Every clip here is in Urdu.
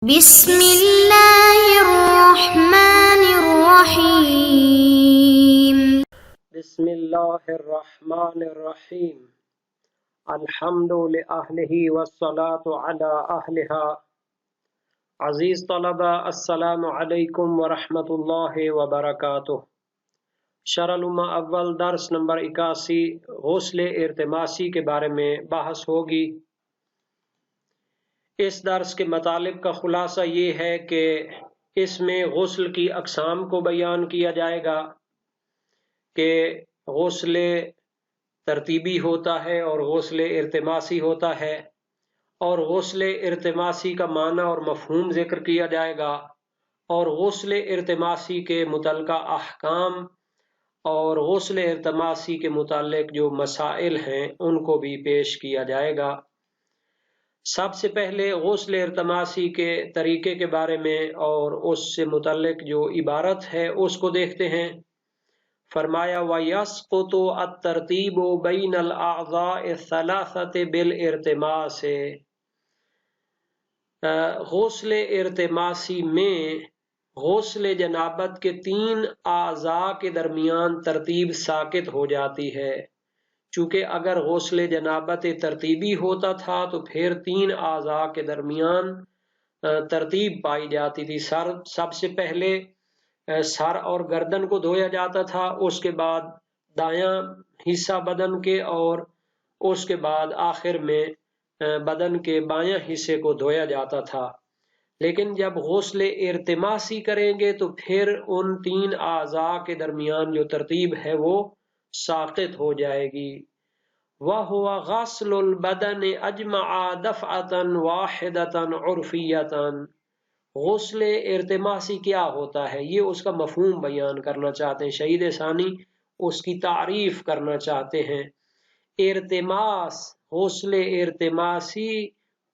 بسم اللہ الرحمن الرحیم۔ بسم اللہ الرحمن الرحیم۔ الحمد لأہلہ والصلاة علی اہلہا۔ عزیز طلبہ، السلام علیکم ورحمۃ اللہ وبرکاتہ۔ شرح الامہ اول درس نمبر 81 غسل ارتماسی کے بارے میں بحث ہوگی۔ اس درس کے مطالب کا خلاصہ یہ ہے کہ اس میں غسل کی اقسام کو بیان کیا جائے گا کہ غسل ترتیبی ہوتا ہے اور غسل ارتماسی ہوتا ہے، اور غسل ارتماسی کا معنی اور مفہوم ذکر کیا جائے گا، اور غسل ارتماسی کے متعلقہ احکام اور غسل ارتماسی کے متعلق جو مسائل ہیں ان کو بھی پیش کیا جائے گا۔ سب سے پہلے غسل ارتماسی کے طریقے کے بارے میں اور اس سے متعلق جو عبارت ہے اس کو دیکھتے ہیں۔ فرمایا وَيَسْقُطُ التَّرْتِيبُ بَيْنَ الْأَعْضَاءِ الثَّلَاثَةِ بِالْإِرْتِمَاسِ۔ غسل ارتماسی میں غسل جنابت کے 3 اعضاء کے درمیان ترتیب ساقط ہو جاتی ہے۔ چونکہ اگر غسل جنابت ترتیبی ہوتا تھا تو پھر 3 اعضاء کے درمیان ترتیب پائی جاتی تھی۔ سب سے پہلے سر اور گردن کو دھویا جاتا تھا، اس کے بعد دایاں حصہ بدن کے، اور اس کے بعد آخر میں بدن کے بایاں حصے کو دھویا جاتا تھا۔ لیکن جب غسل ارتماسی کریں گے تو پھر ان 3 اعضاء کے درمیان جو ترتیب ہے وہ ساقط ہو جائے گی۔ وَهُوَ غَسْلُ الْبَدَنِ أَجْمَعَ دَفْعَةً وَاحِدَةً عُرْفِيَّةً۔ غسل ارتماسی کیا ہوتا ہے یہ اس کا مفہوم بیان کرنا چاہتے ہیں۔ شہید ثانی اس کی تعریف کرنا چاہتے ہیں۔ ارتماس، غسل ارتماسی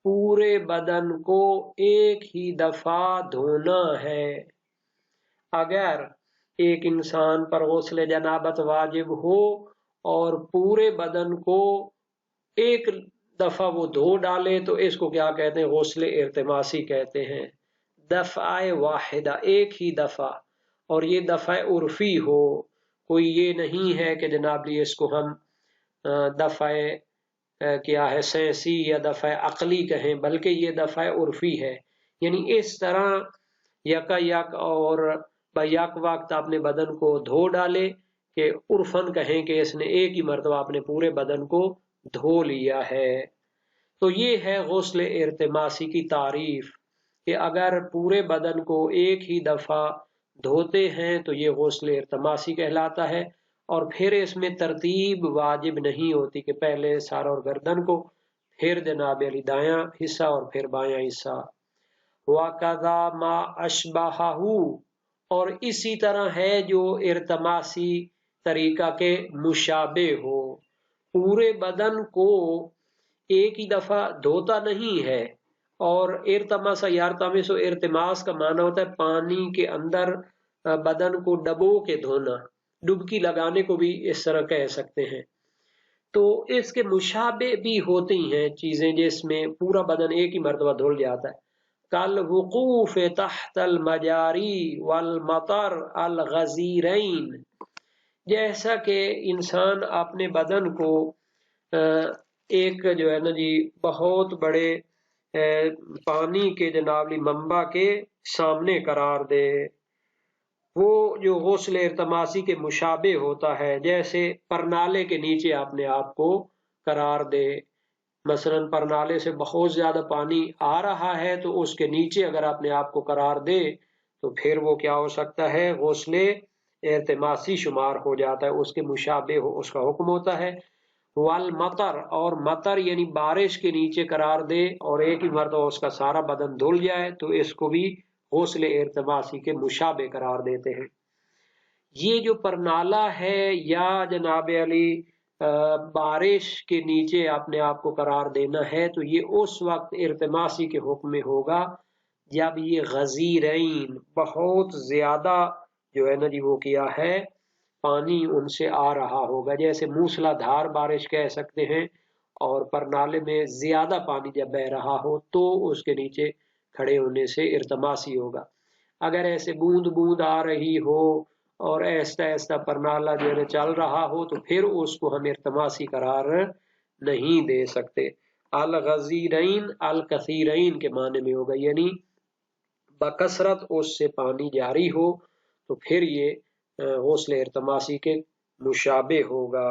پورے بدن کو ایک ہی دفعہ دھونا ہے۔ اگر ایک انسان پر غسل جنابت واجب ہو اور پورے بدن کو ایک دفعہ وہ دھو ڈالے تو اس کو کیا کہتے ہیں؟ غسل ارتماسی کہتے ہیں۔ دفعہ واحدہ، ایک ہی دفعہ، اور یہ دفعہ عرفی ہو، کوئی یہ نہیں ہے کہ جناب اس کو ہم دفعہ کیا ہے سینسی یا دفعہ عقلی کہیں، بلکہ یہ دفعہ عرفی ہے۔ یعنی اس طرح یکا یک اور بیک وقت اپنے بدن کو دھو ڈالے کہ عرفاً کہیں کہ اس نے ایک ہی مرتبہ اپنے پورے بدن کو دھو لیا ہے۔ تو یہ ہے غسل ارتماسی کی تعریف کہ اگر پورے بدن کو ایک ہی دفعہ دھوتے ہیں تو یہ غسل ارتماسی کہلاتا ہے، اور پھر اس میں ترتیب واجب نہیں ہوتی کہ پہلے سر اور گردن کو، پھر جناب علی دایاں حصہ اور پھر بایاں حصہ۔ وَكَذَا مَا أَشْبَهَهُ، اور اسی طرح ہے جو ارتماسی طریقہ کے مشابہ ہو، پورے بدن کو ایک ہی دفعہ دھوتا نہیں ہے۔ اور ارتماس یارتمس، ارتماس کا معنی ہوتا ہے پانی کے اندر بدن کو ڈبو کے دھونا، ڈبکی لگانے کو بھی اس طرح کہہ سکتے ہیں۔ تو اس کے مشابہ بھی ہوتی ہیں چیزیں جس میں پورا بدن ایک ہی مرتبہ دھل جاتا ہے، کالوقوف تحت المجاری والمطر الغزیرین، جیسا کہ انسان اپنے بدن کو ایک جو ہے نا جی بہت بڑے پانی کے جناب منبع کے سامنے قرار دے، وہ جو غسل ارتماسی کے مشابہ ہوتا ہے۔ جیسے پرنالے کے نیچے اپنے آپ کو قرار دے، مثلا پرنالے سے بہت زیادہ پانی آ رہا ہے تو اس کے نیچے اگر اپنے آپ کو قرار دے تو پھر وہ کیا ہو سکتا ہے؟ غسل ارتماسی شمار ہو جاتا ہے، اس کے مشابہ اس کا حکم ہوتا ہے۔ والمطر، اور مطر یعنی بارش کے نیچے قرار دے اور ایک ہی مرتبہ اس کا سارا بدن دھل جائے تو اس کو بھی غسل ارتماسی کے مشابہ قرار دیتے ہیں۔ یہ جو پرنالہ ہے یا جناب علی بارش کے نیچے اپنے آپ کو قرار دینا ہے تو یہ اس وقت ارتماسی کے حکم میں ہوگا جب یہ غزیرین بہت زیادہ جو ہے نا جی وہ کیا ہے پانی ان سے آ رہا ہوگا، جیسے موسلا دھار بارش کہہ سکتے ہیں، اور پرنالے میں زیادہ پانی جب بہ رہا ہو تو اس کے نیچے کھڑے ہونے سے ارتماسی ہوگا۔ اگر ایسے بوند بوند آ رہی ہو اور ایستا ایستا پرنالہ جو ہے چل رہا ہو تو پھر اس کو ہم ارتماسی قرار نہیں دے سکتے۔ الغزیرین الکثیرین کے معنی میں ہوگا، یعنی بکثرت اس سے پانی جاری ہو تو پھر یہ غسل ارتماسی کے مشابہ ہوگا۔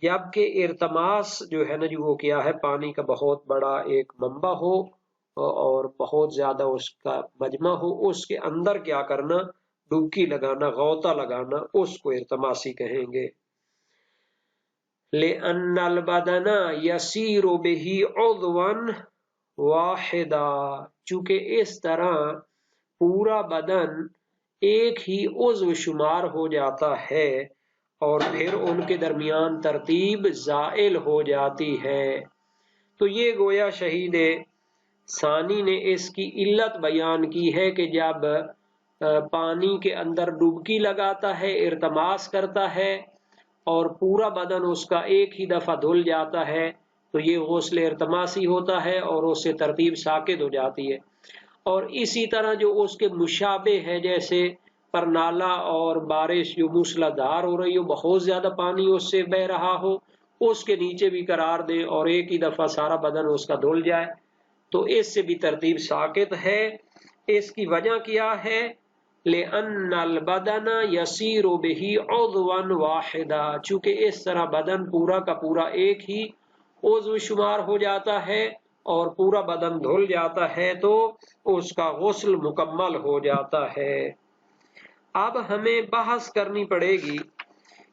جبکہ ارتماس جو ہے نا جو وہ کیا ہے، پانی کا بہت بڑا ایک منبع ہو اور بہت زیادہ اس کا مجمع ہو، اس کے اندر کیا کرنا، ڈبکی لگانا، غوطہ لگانا، اس کو ارتماسی کہیں گے۔ لِأَنَّ الْبَدَنَ يَسِيرُ بِهِ عُضْوًا وَاحِدًا، چونکہ اس طرح پورا بدن ایک ہی عضو شمار ہو جاتا ہے اور پھر ان کے درمیان ترتیب زائل ہو جاتی ہے۔ تو یہ گویا شہید ثانی نے اس کی علت بیان کی ہے کہ جب پانی کے اندر ڈبکی لگاتا ہے، ارتماس کرتا ہے اور پورا بدن اس کا ایک ہی دفعہ دھل جاتا ہے تو یہ غسل ارتماسی ہوتا ہے اور اس سے ترتیب ساقط ہو جاتی ہے۔ اور اسی طرح جو اس کے مشابہ ہے، جیسے پرنالہ اور بارش جو موسلادھار دھار ہو رہی ہو، بہت زیادہ پانی اس سے بہ رہا ہو، اس کے نیچے بھی قرار دیں اور ایک ہی دفعہ سارا بدن اس کا دھل جائے تو اس سے بھی ترتیب ساقط ہے۔ اس کی وجہ کیا ہے؟ لِأَنَّ الْبَدَنَ يَسِيرُ بِهِ عُضْوًا وَاحِدًا، چونکہ اس طرح بدن پورا کا پورا ایک ہی عضو شمار ہو جاتا ہے اور پورا بدن دھل جاتا ہے تو اس کا غسل مکمل ہو جاتا ہے۔ اب ہمیں بحث کرنی پڑے گی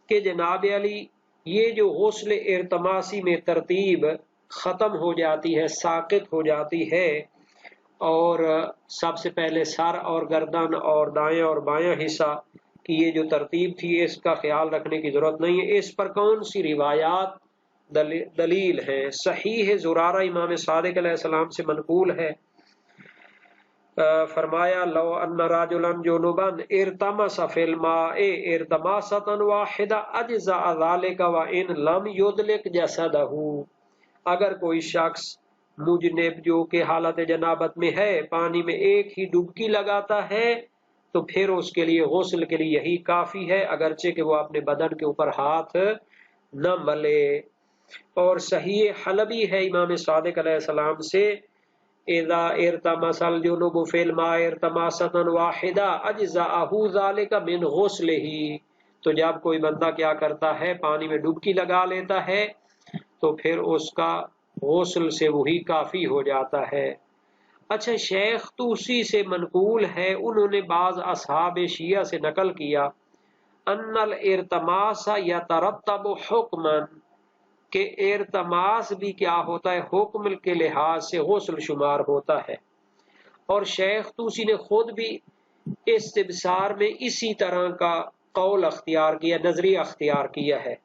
کہ جناب علی یہ جو غسل ارتماسی میں ترتیب ختم ہو جاتی ہے، ساقط ہو جاتی ہے، اور سب سے پہلے سر اور گردن اور دائیں اور بائیں حصہ کی یہ جو ترتیب تھی اس کا خیال رکھنے کی ضرورت نہیں ہے۔ اس پر کون سی روایات دلیل ہے؟ صحیح زرارہ امام صادق علیہ السلام سے منقول ہے، فرمایا لو ان رجلا جنبا ارتمس فی الماء ارتماسۃ واحدہ اجزاء ذلک وان لم یدلک جسدہ، اگر کوئی شخص مجنب جو کہ حالت جنابت میں ہے پانی میں ایک ہی ڈبکی لگاتا ہے تو پھر اس کے لیے غسل کے لیے یہی کافی ہے، اگرچہ کہ وہ اپنے بدن کے اوپر ہاتھ نہ ملے۔ اور صحیح حلبی ہے امام صادق علیہ السلام سے، اذا ارتمس الجنب فی الماء ارتماسۃ واحدہ اجزاءہ ذلک من غسلہ، تو جب کوئی بندہ کیا کرتا ہے پانی میں ڈبکی لگا لیتا ہے تو پھر اس کا غسل سے وہی کافی ہو جاتا ہے۔ اچھا، شیخ طوسی سے منقول ہے، انہوں نے بعض اصحاب شیعہ سے نقل کیا ان الارتماس یترتب حکما، کہ ارتماس بھی کیا ہوتا ہے، حکم کے لحاظ سے غسل شمار ہوتا ہے۔ اور شیخ طوسی نے خود بھی استبصار میں اسی طرح کا قول اختیار کیا، نظریہ اختیار کیا ہے۔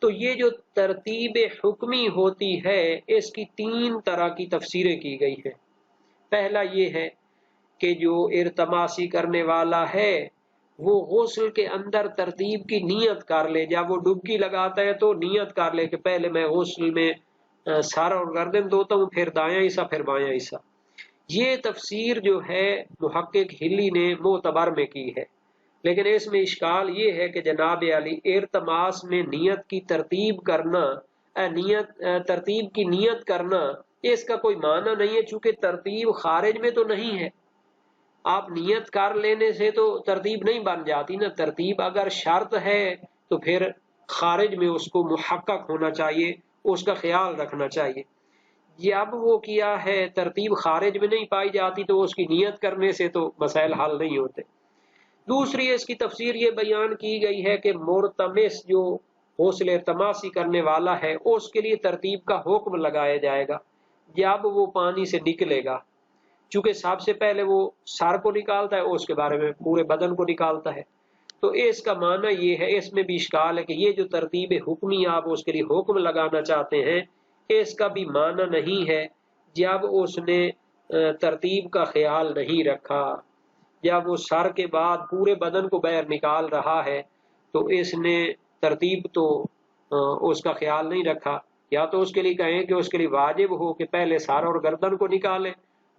تو یہ جو ترتیب حکمی ہوتی ہے اس کی تین طرح کی تفسیریں کی گئی ہیں۔ پہلا یہ ہے کہ جو ارتماسی کرنے والا ہے وہ غسل کے اندر ترتیب کی نیت کر لے، جب وہ ڈبکی لگاتا ہے تو نیت کر لے کہ پہلے میں غسل میں سر اور گردن دھوتا ہوں، پھر دایاں حصہ، پھر بایاں حصہ۔ یہ تفسیر جو ہے محقق ہلی نے معتبر میں کی ہے، لیکن اس میں اشکال یہ ہے کہ جناب علی ارتماس میں نیت کی ترتیب کرنا، ترتیب کی نیت کرنا اس کا کوئی معنی نہیں ہے، چونکہ ترتیب خارج میں تو نہیں ہے۔ آپ نیت کر لینے سے تو ترتیب نہیں بن جاتی نا، ترتیب اگر شرط ہے تو پھر خارج میں اس کو محقق ہونا چاہیے، اس کا خیال رکھنا چاہیے۔ اب وہ کیا ہے ترتیب خارج میں نہیں پائی جاتی تو اس کی نیت کرنے سے تو مسائل حل نہیں ہوتے۔ دوسری اس کی تفسیر یہ بیان کی گئی ہے کہ مرتمس جو غسل ارتماسی کرنے والا ہے اس کے لیے ترتیب کا حکم لگایا جائے گا جب وہ پانی سے نکلے گا، چونکہ سب سے پہلے وہ سر کو نکالتا ہے، اس کے بارے میں پورے بدن کو نکالتا ہے۔ تو اس کا معنی یہ ہے، اس میں بھی اشکال ہے کہ یہ جو ترتیب حکمی آپ اس کے لیے حکم لگانا چاہتے ہیں اس کا بھی معنی نہیں ہے جب اس نے ترتیب کا خیال نہیں رکھا۔ جب وہ سر کے بعد پورے بدن کو باہر نکال رہا ہے تو اس نے ترتیب تو اس کا خیال نہیں رکھا، یا تو اس کے لیے کہیں کہ اس کے لیے واجب ہو کہ پہلے سر اور گردن کو نکالے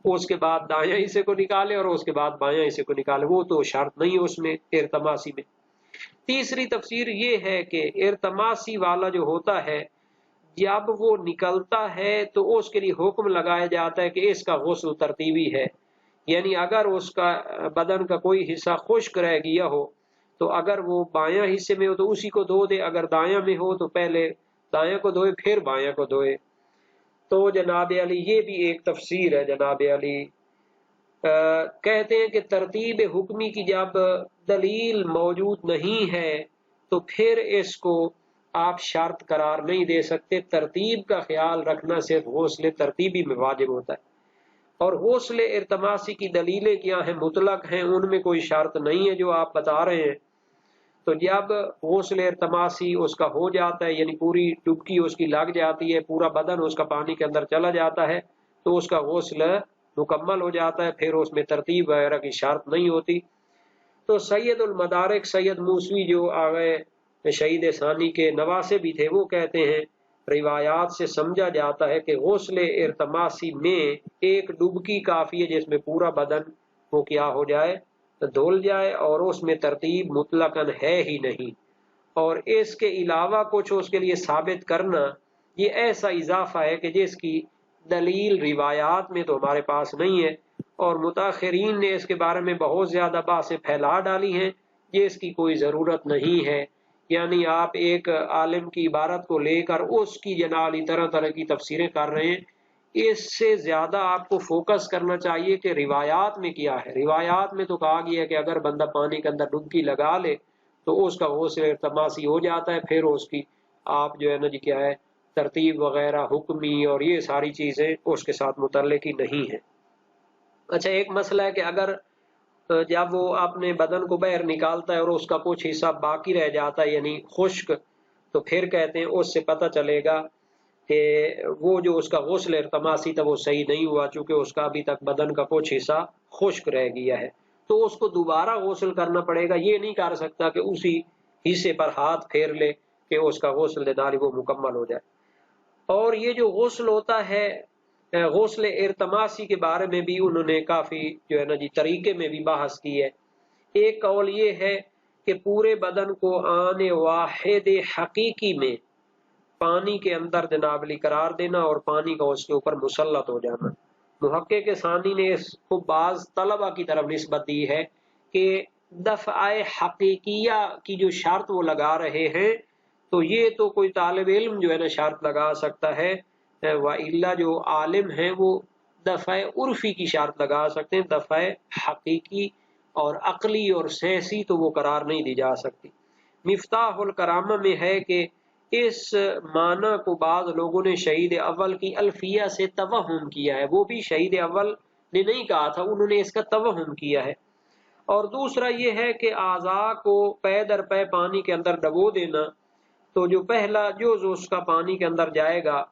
اس کے بعد دائیں حصے کو نکالے اور اس کے بعد بائیں حصے کو نکالے، وہ تو شرط نہیں ہے اس میں ارتماسی میں۔ تیسری تفسیر یہ ہے کہ ارتماسی والا جو ہوتا ہے جب وہ نکلتا ہے تو اس کے لیے حکم لگایا جاتا ہے کہ اس کا غسل ترتیبی ہے، یعنی اگر اس کا بدن کا کوئی حصہ خشک رہ گیا ہو تو اگر وہ بایاں حصے میں ہو تو اسی کو دھو دے، اگر دایاں میں ہو تو پہلے دایاں کو دھوئے پھر بایاں کو دھوئے۔ تو جناب علی یہ بھی ایک تفسیر ہے۔ جناب علی کہتے ہیں کہ ترتیب حکمی کی جب دلیل موجود نہیں ہے تو پھر اس کو آپ شرط قرار نہیں دے سکتے، ترتیب کا خیال رکھنا صرف غسل ترتیبی میں واجب ہوتا ہے، اور غسل ارتماسی کی دلیلیں کیا ہیں؟ مطلق ہیں، ان میں کوئی شرط نہیں ہے جو آپ بتا رہے ہیں۔ تو جب غسل ارتماسی اس کا ہو جاتا ہے، یعنی پوری ڈبکی اس کی لگ جاتی ہے، پورا بدن اس کا پانی کے اندر چلا جاتا ہے، تو اس کا غسل مکمل ہو جاتا ہے، پھر اس میں ترتیب وغیرہ کی شرط نہیں ہوتی۔ تو سید المدارک سید موسوی جو آگئے شہید ثانی کے نواسے بھی تھے، وہ کہتے ہیں روایات سے سمجھا جاتا ہے کہ غسل ارتماسی میں ایک ڈبکی کافی ہے جس میں پورا بدن وہ کیا ہو جائے، دھل جائے، اور اس میں ترتیب مطلقاً ہے ہی نہیں، اور اس کے علاوہ کچھ اس کے لیے ثابت کرنا یہ ایسا اضافہ ہے کہ جس کی دلیل روایات میں تو ہمارے پاس نہیں ہے، اور متاخرین نے اس کے بارے میں بہت زیادہ باتیں پھیلا ڈالی ہیں جس کی کوئی ضرورت نہیں ہے۔ یعنی آپ ایک عالم کی عبارت کو لے کر اس کی جنالی طرح طرح کی تفسیریں کر رہے ہیں، اس سے زیادہ آپ کو فوکس کرنا چاہیے کہ روایات میں کیا ہے۔ روایات میں تو کہا گیا ہے کہ اگر بندہ پانی کے اندر ڈبکی لگا لے تو اس کا غسل ارتماسی ہو جاتا ہے، پھر اس کی آپ جو ہے نا جی کیا ہے ترتیب وغیرہ حکمی اور یہ ساری چیزیں اس کے ساتھ متعلق ہی نہیں ہیں۔ اچھا، ایک مسئلہ ہے کہ اگر جب وہ اپنے بدن کو باہر نکالتا ہے اور اس کا کچھ حصہ باقی رہ جاتا ہے یعنی خشک، تو پھر کہتے ہیں اس سے پتہ چلے گا کہ وہ جو اس کا غسل ارتماسی تھا وہ صحیح نہیں ہوا، چونکہ اس کا ابھی تک بدن کا کچھ حصہ خشک رہ گیا ہے، تو اس کو دوبارہ غسل کرنا پڑے گا۔ یہ نہیں کر سکتا کہ اسی حصے پر ہاتھ پھیر لے کہ اس کا غسل دیداری وہ مکمل ہو جائے۔ اور یہ جو غسل ہوتا ہے غسل ارتماسی کے بارے میں بھی انہوں نے کافی جو ہے نا جی طریقے میں بھی بحث کی ہے۔ ایک قول یہ ہے کہ پورے بدن کو آن واحد حقیقی میں پانی کے اندر جناب علی قرار دینا اور پانی کا اس کے اوپر مسلط ہو جانا۔ محقق ثانی نے اس کو بعض طلبہ کی طرف نسبت دی ہے کہ دفع حقیقیہ کی جو شرط وہ لگا رہے ہیں تو یہ تو کوئی طالب علم جو ہے نا شرط لگا سکتا ہے، وَإِلَّا جو عالم ہیں وہ دفع عرفی کی شرط لگا سکتے ہیں، دفع حقیقی اور عقلی اور سیاسی تو وہ قرار نہیں دی جا سکتی۔ مفتاح الکرامہ میں ہے کہ اس معنی کو بعض لوگوں نے شہید اول کی الفیہ سے توہم کیا ہے، وہ بھی شہید اول نے نہیں کہا تھا، انہوں نے اس کا توہم کیا ہے۔ اور دوسرا یہ ہے کہ اعضاء کو پے در پے پانی کے اندر ڈبو دینا، تو جو پہلا جز اس کا پانی کے اندر جائے گا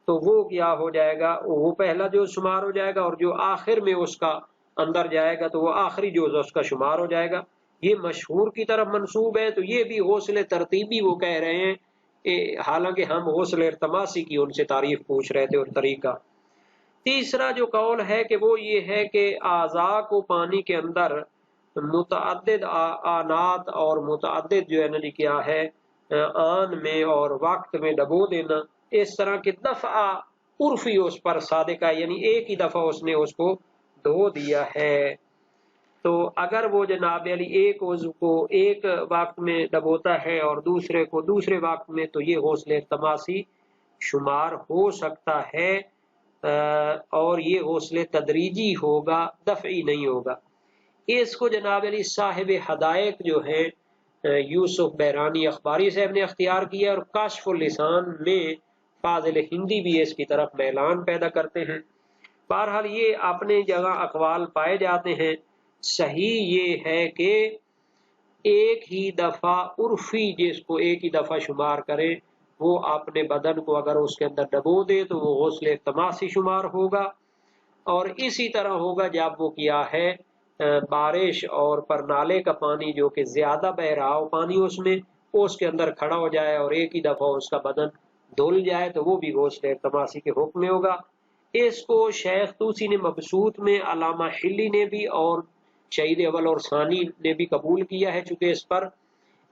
تو وہ کیا ہو جائے گا، وہ پہلا جز شمار ہو جائے گا، اور جو آخر میں اس کا اندر جائے گا تو وہ آخری جز اس کا شمار ہو جائے گا۔ یہ مشہور کی طرف منسوب ہے، تو یہ بھی غسل ترتیبی وہ کہہ رہے ہیں، حالانکہ ہم غسل ارتماسی کی ان سے تعریف پوچھ رہے تھے اور طریقہ۔ تیسرا جو قول ہے کہ وہ یہ ہے کہ اعضاء کو پانی کے اندر متعدد آنات اور متعدد جو ہے نا جی کیا ہے آن میں اور وقت میں ڈبو دینا، اس طرح کی دفعہ عرفی اس پر صادق ہے، یعنی ایک ہی دفعہ اس نے اس کو دھو دیا ہے۔ تو اگر وہ جناب علی ایک عضو کو ایک وقت میں ڈبوتا ہے اور دوسرے کو دوسرے وقت میں، تو یہ غسل ارتماسی شمار ہو سکتا ہے، اور یہ غسل تدریجی ہوگا، دفعی نہیں ہوگا۔ اس کو جناب علی صاحب حدائق جو ہیں یوسف بحرانی اخباری صاحب نے اختیار کیا، اور کاشف اللسان میں فاضل ہندی بھی اس کی طرف میلان پیدا کرتے ہیں۔ بہرحال یہ اپنے جگہ اقوال پائے جاتے ہیں، صحیح یہ ہے کہ ایک ہی دفعہ عرفی جس کو ایک ہی دفعہ شمار کرے وہ اپنے بدن کو اگر اس کے اندر ڈبو دے تو وہ غسل ارتماسی شمار ہوگا، اور اسی طرح ہوگا جب وہ کیا ہے بارش اور پر نالے کا پانی جو کہ زیادہ بہ رہا ہو پانی اس میں، اس کے اندر کھڑا ہو جائے اور ایک ہی دفعہ اس کا بدن دھل جائے تو وہ بھی غسل ارتماسی کے حکم میں ہوگا۔ اس کو شیخ طوسی نے مبسوط میں، علامہ حلی نے بھی اور شہید اول اور ثانی نے بھی قبول کیا ہے، چونکہ اس پر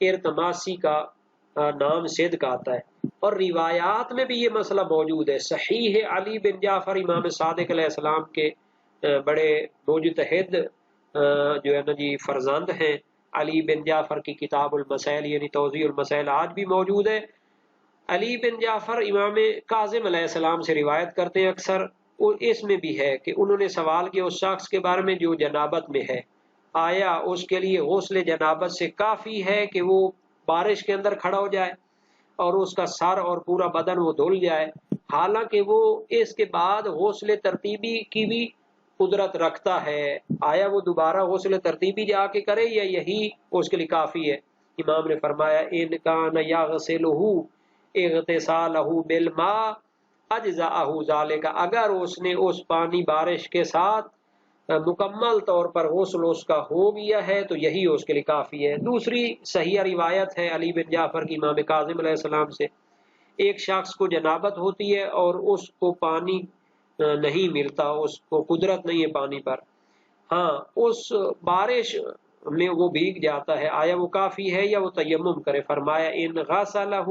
ارتماسی کا نام صدق آتا ہے، اور روایات میں بھی یہ مسئلہ موجود ہے۔ صحیح علی بن جعفر امام صادق علیہ السلام کے بڑے مجتہد جو ہے نا جی فرزند ہیں، علی بن جعفر کی کتاب المسائل یعنی توضیح المسائل آج بھی موجود ہے۔ علی بن جعفر امام کاظم علیہ السلام سے روایت کرتے ہیں اکثر، اور اس میں بھی ہے کہ انہوں نے سوال کیا اس شخص کے بارے میں جو جنابت میں ہے، آیا اس کے لیے غسل جنابت سے کافی ہے کہ وہ بارش کے اندر کھڑا ہو جائے اور اس کا سر اور پورا بدن وہ دھل جائے، حالانکہ وہ اس کے بعد غسل ترتیبی کی بھی قدرت رکھتا ہے، آیا وہ دوبارہ غسل ترتیبی جا کے کرے یا یہی اس کے لیے کافی ہے؟ امام نے فرمایا ان کان یغسلہ اغتسالہ بالماء اجزاءہ ذالک، اگر اس نے اس پانی بارش کے ساتھ مکمل طور پر غسل اس کا ہو گیا ہے تو یہی اس کے لیے کافی ہے۔ دوسری صحیح روایت ہے علی بن جعفر کی امام کاظم علیہ السلام سے، ایک شخص کو جنابت ہوتی ہے اور اس کو پانی نہیں ملتا، اس کو قدرت نہیں ہے پانی پر، ہاں اس بارش میں وہ بھیگ جاتا ہے، آیا وہ کافی ہے یا وہ تیمم کرے؟ فرمایا ان غسلہ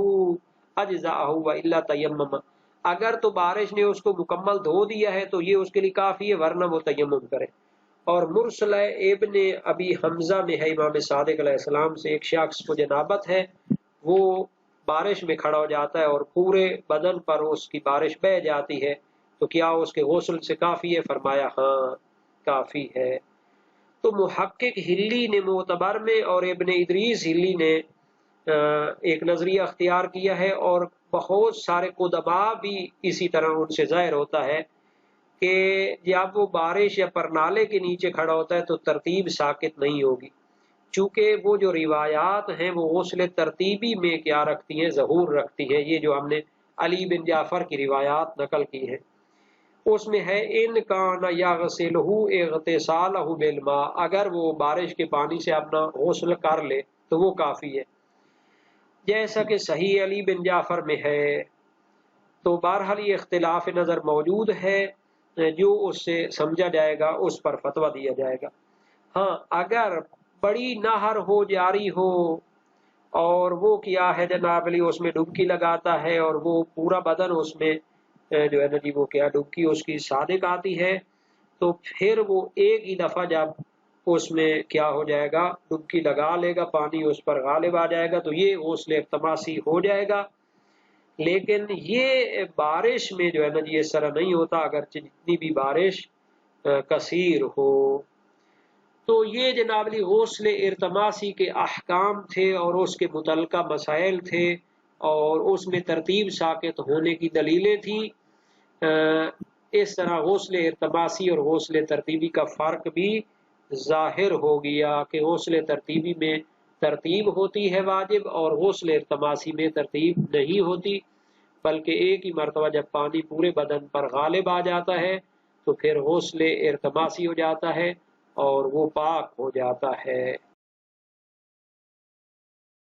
اجزاءہ والا تیمم، اگر تو بارش نے اس کو مکمل دھو دیا ہے تو یہ اس کے لیے کافی ہے، ورنہ وہ تیمم کرے۔ اور مرسل ابن ابی حمزہ میں ہے امام صادق علیہ السلام سے، ایک شخص کو جنابت ہے، وہ بارش میں کھڑا ہو جاتا ہے اور پورے بدن پر اس کی بارش بہہ جاتی ہے، تو کیا اس کے غسل سے کافی ہے؟ فرمایا ہاں کافی ہے۔ تو محقق ہلی نے معتبر میں اور ابن ادریس ہلی نے ایک نظریہ اختیار کیا ہے، اور بہت سارے قدماء بھی اسی طرح ان سے ظاہر ہوتا ہے کہ جب وہ بارش یا پرنالے کے نیچے کھڑا ہوتا ہے تو ترتیب ساقط نہیں ہوگی، چونکہ وہ جو روایات ہیں وہ غسل ترتیبی میں کیا رکھتی ہیں، ظہور رکھتی ہیں، یہ جو ہم نے علی بن جعفر کی روایات نقل کی ہیں اس میں ہے ان کان یغسلہ اغتسالہ بالماء، اگر وہ بارش کے پانی سے اپنا غسل کر لے تو وہ کافی ہے، جیسا کہ صحیح علی بن جعفر میں ہے۔ تو بہرحال یہ اختلاف نظر موجود ہے، جو اس سے سمجھا جائے گا اس پر فتویٰ دیا جائے گا۔ ہاں اگر بڑی نہر ہو جاری ہو اور وہ کیا ہے جناب علی اس میں ڈبکی لگاتا ہے اور وہ پورا بدن اس میں جو ہے نا جی وہ کیا ڈبکی اس کی صادق آتی ہے، تو پھر وہ ایک ہی دفعہ جب اس میں کیا ہو جائے گا ڈبکی لگا لے گا، پانی اس پر غالب آ جائے گا تو یہ غسل اختماسی ہو جائے گا۔ لیکن یہ بارش میں جو ہے نا جی اس طرح نہیں ہوتا، اگرچہ جتنی بھی بارش کثیر ہو۔ تو یہ جناب علی غسل ارتماسی کے احکام تھے اور اس کے متعلقہ مسائل تھے اور اس میں ترتیب ساقط ہونے کی دلیلیں تھیں۔ اس طرح غسل ارتماسی اور غسل ترتیبی کا فرق بھی ظاہر ہو گیا کہ غسل ترتیبی میں ترتیب ہوتی ہے واجب اور غسل ارتماسی میں ترتیب نہیں ہوتی، بلکہ ایک ہی مرتبہ جب پانی پورے بدن پر غالب آ جاتا ہے تو پھر غسل ارتماسی ہو جاتا ہے اور وہ پاک ہو جاتا ہے۔